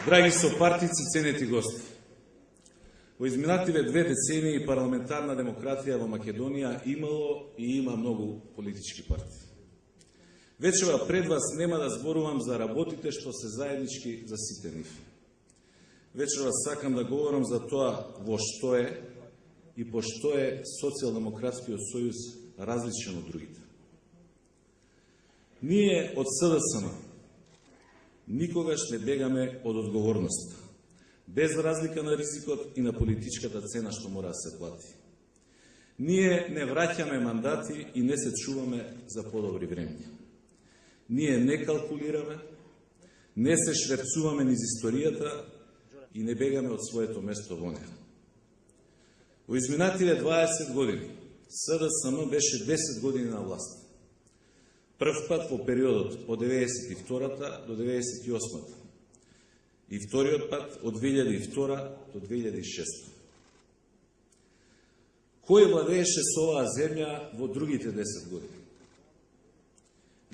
Драги сопартици, ценети гости, во изминативе 2 децении парламентарна демократија во Македонија имало и има многу политички партии. Вечера пред вас нема да зборувам за работите што се заеднички за сите нив. Вечера сакам да говорам за тоа во што е и по што е Социјалдемократскиот сојуз различен од другите. Ние од СДСМ никогаш не бегаме од одговорност, без разлика на ризикот и на политичката цена што мора да се плати. Ние не враќаме мандати и не се чуваме за подобри времења. Ние не калкулираме, не се шверцуваме низ историјата и не бегаме од своето место во неа. Во изминативе 20 години СДСМ беше 10 години на власт. Прв пат во периодот од 92-та до 98-та и вториот пат од 2002 до 2006. Кој владееше со оваа земја во другите 10 години?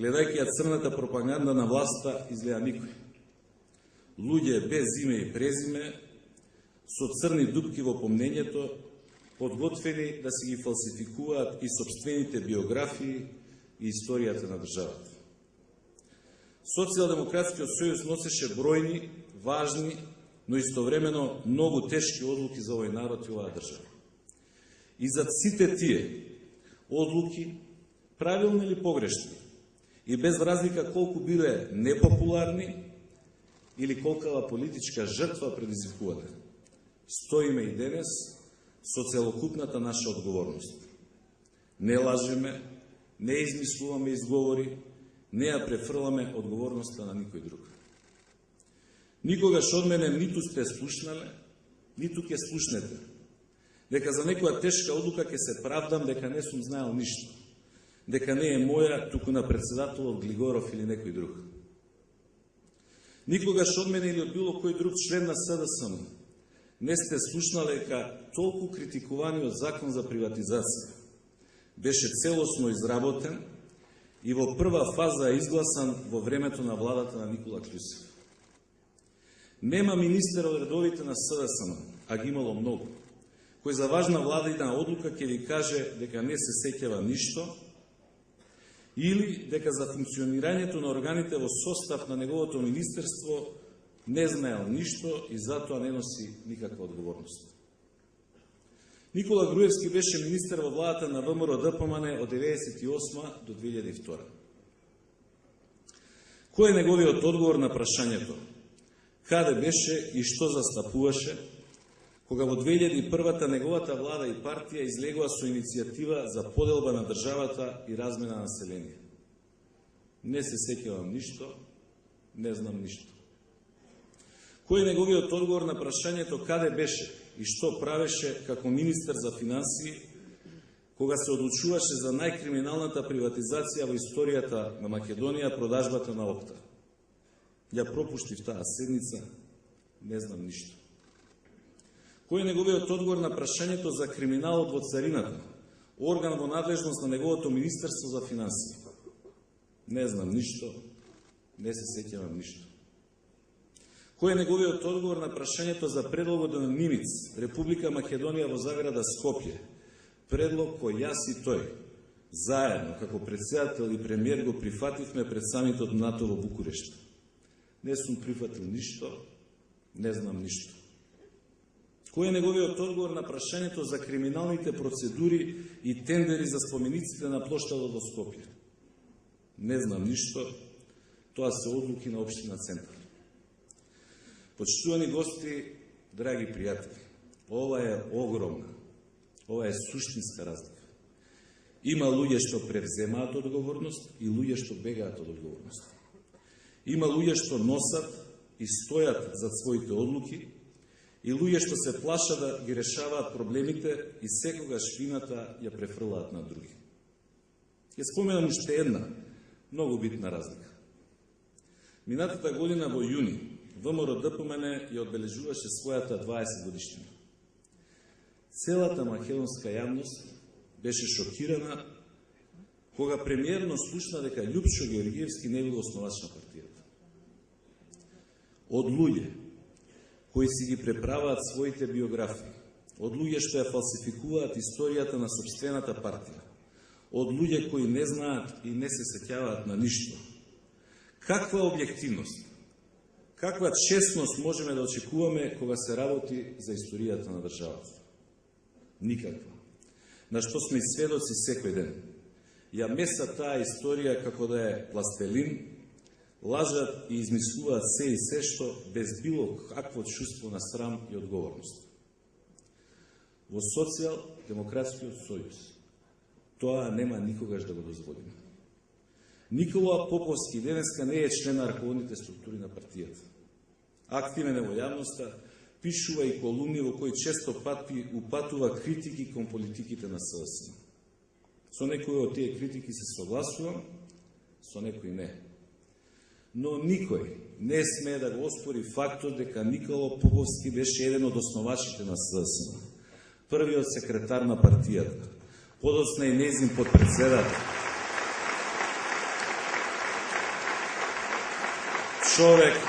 Гледајќи ја црната пропаганда на власта, изгледа никој. Луѓе без име и презиме, со црни дупки во помнењето, подготвени да си ги фалсификуваат и сопствените биографии и историјата на државата. Социјалдемократскиот сојуз носеше бројни, важни, но истовремено многу тешки одлуки за овој народ и оваа држава. И за сите тие одлуки, правилни или погрешни, и без разлика колку биле непопуларни или колкава политичка жртва предизвикувале, стоиме и денес со целокупната наша одговорност. Не лажеме, не измислуваме изговори, не ја префрламе одговорноста на никој друг. Никогаш од мене ниту сте слушнале, ниту ќе слушнете, дека за некоја тешка одлука ќе се правдам дека не сум знаел ништо, дека не е моја, туку на председателот Глигоров или некој друг. Никогаш од мене или од било кој друг член на СДСМ не сте слушнале дека толку критикуваниот закон за приватизација беше целосно изработен и во прва фаза изгласан во времето на владата на Никола Клюсев. Нема министер од редовите на СДСМ, а ги имало многу, кој за важна владина одлука ќе ви каже дека не се сеќава ништо или дека за функционирањето на органите во состав на неговото министерство не знаел ништо и затоа не носи никаква одговорност. Никола Груевски беше министер во владата на ВМРО-ДПМН од 1998 до 2002. Кој е неговиот одговор на прашањето? Каде беше и што застапуваше, кога во 2001-та неговата влада и партија излегува со иницијатива за поделба на државата и размена на население? Не се сеќавам ништо, не знам ништо. Кој е неговиот одговор на прашањето каде беше и што правеше како министер за финансии, кога се одлучуваше за најкриминалната приватизација во историјата на Македонија, продажбата на Опта? Ја пропуштив таа седница, не знам ништо. Кој е неговиот одговор на прашањето за криминалот во царината, орган во надлежност на неговото министерство за финансии? Не знам ништо, не се сеќавам ништо. Кој е неговиот одговор на прашањето за предлогот на Нимиц, Република Македонија во заграда Скопје, предлог кој јас и тој, заедно, како председател и премиер, го прифативме пред самитот НАТО во Букурешт? Не сум прифатил ништо, не знам ништо. Кој е неговиот одговор на прашањето за криминалните процедури и тендери за спомениците на плоштадот во Скопје? Не знам ништо, тоа се одлуки на општина Центар. Почитувани гости, драги пријатели, ова е огромна, ова е суштинска разлика. Има луѓе што превземаат одговорност и луѓе што бегаат од одговорност. Има луѓе што носат и стојат за своите одлуки и луѓе што се плашат да ги решаваат проблемите и секогаш вината ја префрлаат на други. Ќе споменам уште една многу битна разлика. Минатата година во јуни ВМРО-ДПМН ја одбележуваше својата 20 годишнина. Целата македонска јавност беше шокирана кога премиерно слушна дека Љупчо Георгиевски не бил основач на партијата. Од луѓе кои си ги преправаат своите биографии, од луѓе што ја фалсификуваат историјата на сопствената партија, од луѓе кои не знаат и не се сеќаваат на ништо. Каква објективност, каква честност можеме да очекуваме кога се работи за историјата на државата? Никаква. На што сме и сведоци секој ден. Ја меса таа историја како да е пластелин, лажат и измислуваат се и се што без било какво чувство на срам и одговорност. Во Социјал-демократскиот сојуз тоа нема никогаш да го дозволиме. Никола Поповски денеска не е член на раководните структури на партијата. Активен е во јавноста, пишува и колумни во кои често пати упатува критики кон политиките на СДСМ. Со некои од тие критики се согласувам, со некои не. Но никој не смее да го оспори фактот дека Никола Поповски беше еден од основачите на СДСМ, првиот секретар на партијата, подоцна и нејзин подпредседател. Човек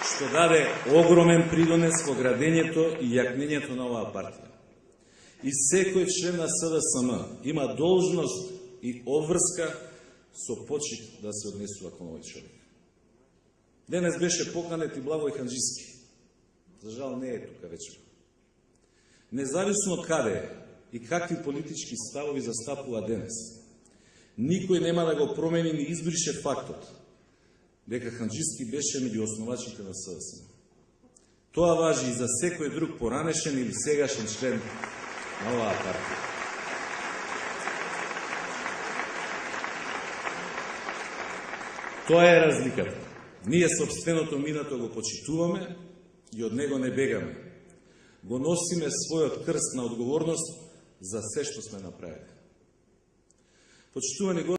што даде огромен придонес во градењето и јакнењето на оваа партија. И секој член на СДСМ има должност и обврска со почит да се однесува кон овој човек. Денес беше поканет и Благој Ханџиски. За жал не е тука вечер. Независно каде е и какви политички ставови застапува денес, никој нема да го промени ни избрише фактот дека Ханџиски беше меѓу основачите на СДСМ. Тоа важи и за секој друг поранешен или сегашен член на оваа партија. Тоа е разликата. Ние сопственото минато го почитуваме и од него не бегаме. Го носиме својот крст на одговорност за се што сме направили. Почитувани